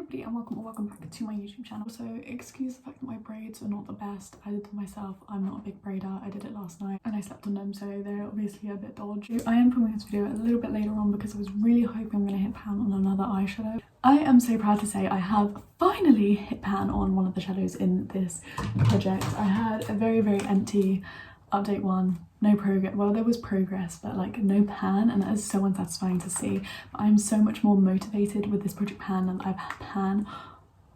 everybody, and welcome or welcome back to my YouTube channel. So excuse the fact that my braids are not the best. I did them myself. I'm not a big braider. I did it last night and I slept on them, so they're obviously a bit dodgy. I am filming this video a little bit later on because I was really hoping I'm going to hit pan on another eyeshadow. I am so proud to say I have finally hit pan on one of the shadows in this project. I had a very empty update one, no progress. Well, there was progress, but like no pan, and that is so unsatisfying to see. But I'm so much more motivated with this project pan than I've had pan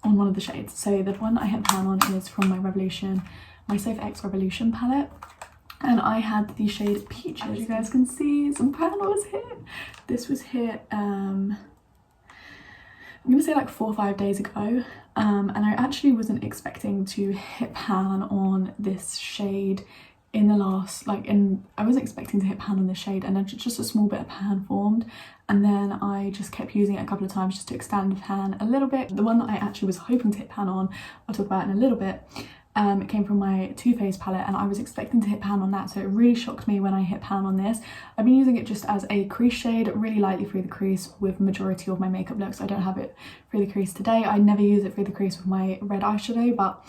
on one of the shades. So the one I hit pan on is from my Safe X Revolution palette, and I had the shade Peaches. You guys can see some pan was hit. This was hit I'm gonna say like 4 or 5 days ago, and I actually wasn't expecting to hit pan on this shade in the last, I wasn't expecting to hit pan on this shade, and then just a small bit of pan formed, and then I just kept using it a couple of times just to extend the pan a little bit. The one that I actually was hoping to hit pan on, I'll talk about in a little bit, it came from my Too Faced palette, and I was expecting to hit pan on that, so it really shocked me when I hit pan on this. I've been using it just as a crease shade, really lightly through the crease with majority of my makeup looks. I don't have it through the crease today. I never use it through the crease with my red eyeshadow, but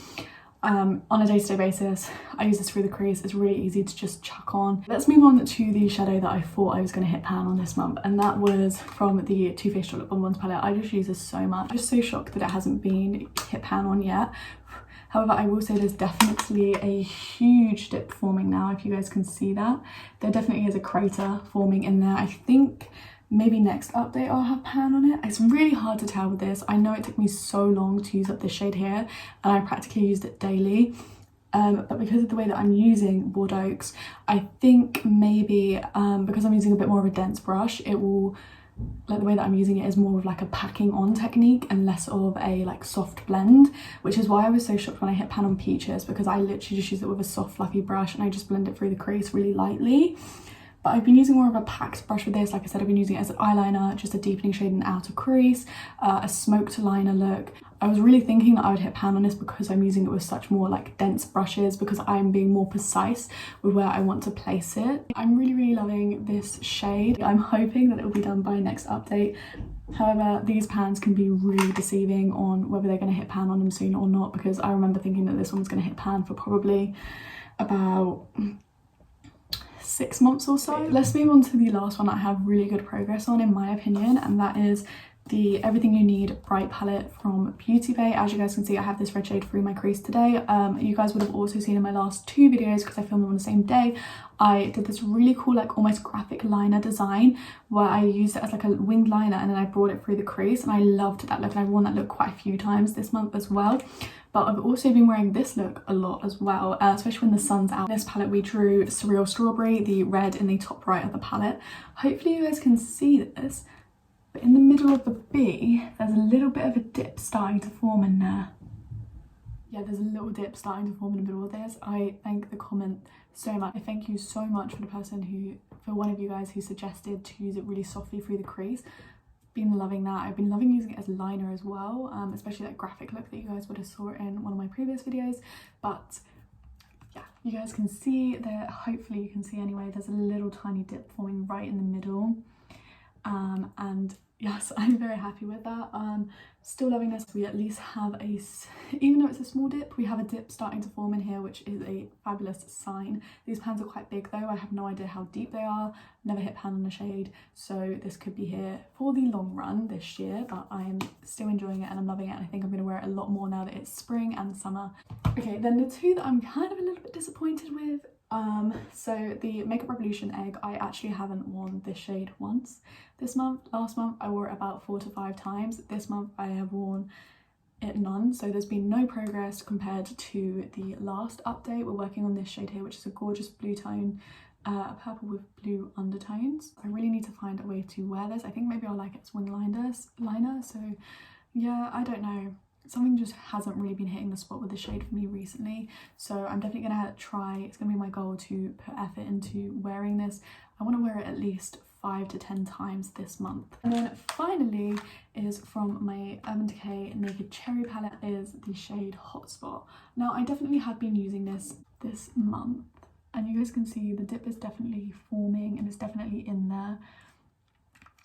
on a day-to-day basis I use this through the crease. It's really easy to just chuck on. Let's move on to the shadow that I thought I was going to hit pan on this month, and that was from the Too Faced Chocolate Bonbons palette. I just use this so much. I'm just so shocked that it hasn't been hit pan on yet. However, I will say there's definitely a huge dip forming now, if you guys can see that. There definitely is a crater forming in there. I think maybe next update I'll have pan on it. It's really hard to tell with this. I know it took me so long to use up this shade here, and I practically used it daily. But because of the way that I'm using Wood Oaks, I think maybe because I'm using a bit more of a dense brush, it will, like, the way that I'm using it is more of like a packing on technique and less of a like soft blend, which is why I was so shocked when I hit pan on Peaches, because I literally just use it with a soft fluffy brush and I just blend it through the crease really lightly. But I've been using more of a packed brush with this. Like I said, I've been using it as an eyeliner, just a deepening shade in the outer crease, a smoked liner look. I was really thinking that I would hit pan on this because I'm using it with such more like dense brushes, because I'm being more precise with where I want to place it. I'm really loving this shade. I'm hoping that it will be done by next update. However, these pans can be really deceiving on whether they're going to hit pan on them soon or not, because I remember thinking that this one was going to hit pan for probably about 6 months or so. Let's move on to the last one that I have really good progress on, in my opinion, and that is the Everything You Need Bright palette from Beauty Bay. As you guys can see, I have this red shade through my crease today. You guys would have also seen in my last 2 videos, because I filmed them on the same day, I did this really cool like almost graphic liner design where I used it as like a winged liner, and then I brought it through the crease, and I loved that look, and I've worn that look quite a few times this month as well. But I've also been wearing this look a lot as well, especially when the sun's out. This palette we drew Surreal Strawberry, the red in the top right of the palette. Hopefully you guys can see this, but in the middle of the B, there's a little bit of a dip starting to form in there. Yeah, there's a little dip starting to form in the middle of this. I thank the comment so much. I thank you so much for one of you guys who suggested to use it really softly through the crease. Been loving that. I've been loving using it as liner as well, especially that graphic look that you guys would have saw in one of my previous videos. But yeah, you guys can see there, hopefully you can see anyway, there's a little tiny dip forming right in the middle, and yes, I'm very happy with that. Still loving this. We at least have even though it's a small dip, we have a dip starting to form in here, which is a fabulous sign. These pans are quite big though. I have no idea how deep they are. Never hit pan on a shade, so this could be here for the long run this year, but I am still enjoying it and I'm loving it, and I think I'm going to wear it a lot more now that it's spring and summer. Okay, then the two that I'm kind of a little bit disappointed with, so the Makeup Revolution Egg, I actually haven't worn this shade once this month. Last month I wore it about 4 to 5 times. This month I have worn it none, so there's been no progress compared to the last update. We're working on this shade here, which is a gorgeous blue tone, a purple with blue undertones. I really need to find a way to wear this. I think maybe I'll like it as wing liner, so yeah, I don't know. Something just hasn't really been hitting the spot with the shade for me recently, so I'm definitely gonna try. It's gonna be my goal to put effort into wearing this. I want to wear it at least 5 to 10 times this month. And then finally is from my Urban Decay Naked Cherry palette, is the shade Hotspot. Now I definitely have been using this month, and you guys can see the dip is definitely forming and it's definitely in there.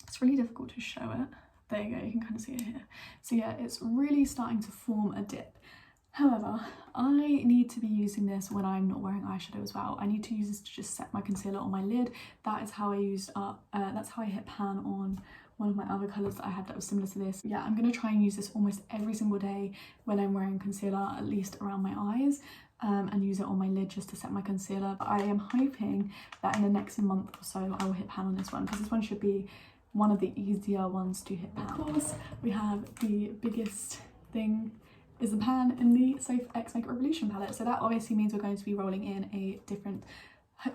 It's really difficult to show it, There you go, you can kind of see it here. So yeah, it's really starting to form a dip. However, I need to be using this when I'm not wearing eyeshadow as well. I need to use this to just set my concealer on my lid. That is how I used up, that's how I hit pan on one of my other colours that I had that was similar to this. Yeah, I'm going to try and use this almost every single day when I'm wearing concealer, at least around my eyes, and use it on my lid just to set my concealer. But I am hoping that in the next month or so I will hit pan on this one, because this one should be one of the easier ones to hit pan. Of course, we have the biggest thing is the pan in the Safe X Makeup Revolution palette. So that obviously means we're going to be rolling in a different,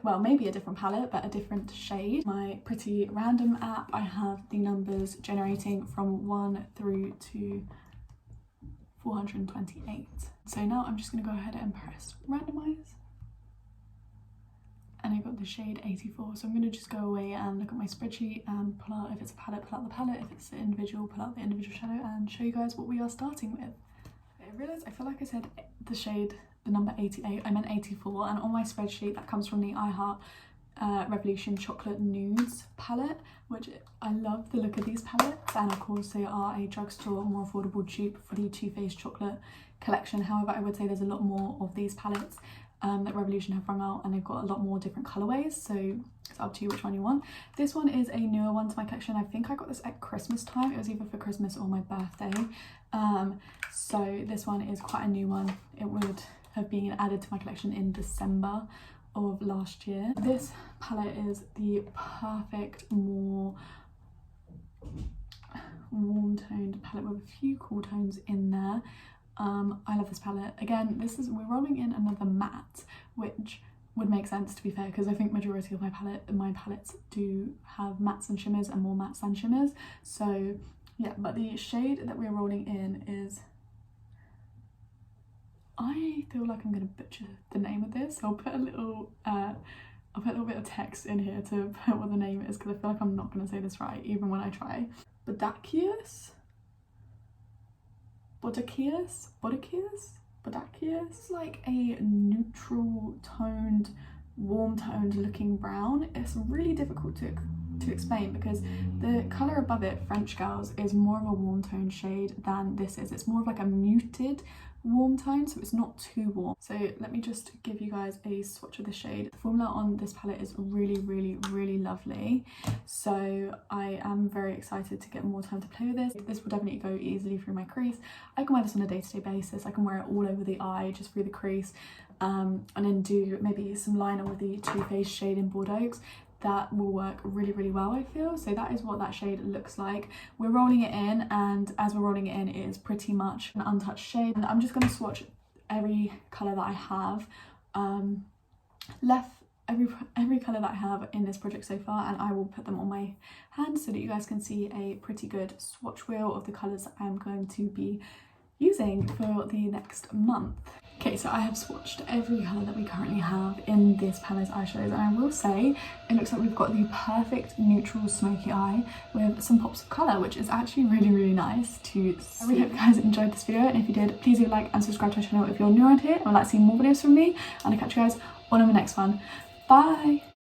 well, maybe a different palette, but a different shade. My pretty random app, I have the numbers generating from 1 through to 428. So now I'm just going to go ahead and press randomize. And I got the shade 84. So I'm going to just go away and look at my spreadsheet and pull out, if it's a palette, pull out the palette. If it's an individual, pull out the individual shadow and show you guys what we are starting with. I realised, I feel like I said the shade, the number 88, I meant 84, and on my spreadsheet that comes from the iHeart Revolution Chocolate Nudes palette, which I love the look of these palettes, and of course they are a drugstore more affordable dupe for the Too Faced chocolate collection. However, I would say there's a lot more of these palettes that Revolution have rung out, and they've got a lot more different colourways, so it's up to you which one you want. This one is a newer one to my collection. I think I got this at Christmas time. It was either for Christmas or my birthday. So this one is quite a new one. It would have been added to my collection in December of last year. This palette is the perfect, more warm toned palette with a few cool tones in there. I love this palette. Again, we're rolling in another matte, which would make sense to be fair, because I think majority of my palettes do have mattes and shimmers, and more mattes than shimmers. So yeah, but the shade that we're rolling in is, I feel like I'm gonna butcher the name of this. So I'll put a little bit of text in here to put what the name is, because I feel like I'm not gonna say this right even when I try. Bodacious. It's like a neutral toned, warm toned looking brown. It's really difficult to explain, because the colour above it, French Girls, is more of a warm toned shade than this is. It's more of like a muted warm tone, so it's not too warm. So let me just give you guys a swatch of the shade. The formula on this palette is really lovely, so I am very excited to get more time to play with this. This will definitely go easily through my crease. I can wear this on a day-to-day basis. I can wear it all over the eye, just through the crease, and then do maybe some liner with the Too Faced shade in Bordeaux. That will work really well, I feel. So that is what that shade looks like. We're rolling it in, and as we're rolling it in, it is pretty much an untouched shade. And I'm just going to swatch every colour that I have every colour that I have in this project so far, and I will put them on my hand so that you guys can see a pretty good swatch wheel of the colours that I'm going to be using for the next month. Okay, so I have swatched every colour that we currently have in this palette's eyeshadows, and I will say it looks like we've got the perfect neutral smoky eye with some pops of colour, which is actually really nice to see. I really hope you guys enjoyed this video, and if you did, please leave a like and subscribe to my channel if you're new around here and would like to see more videos from me, and I'll catch you guys on the next one. Bye!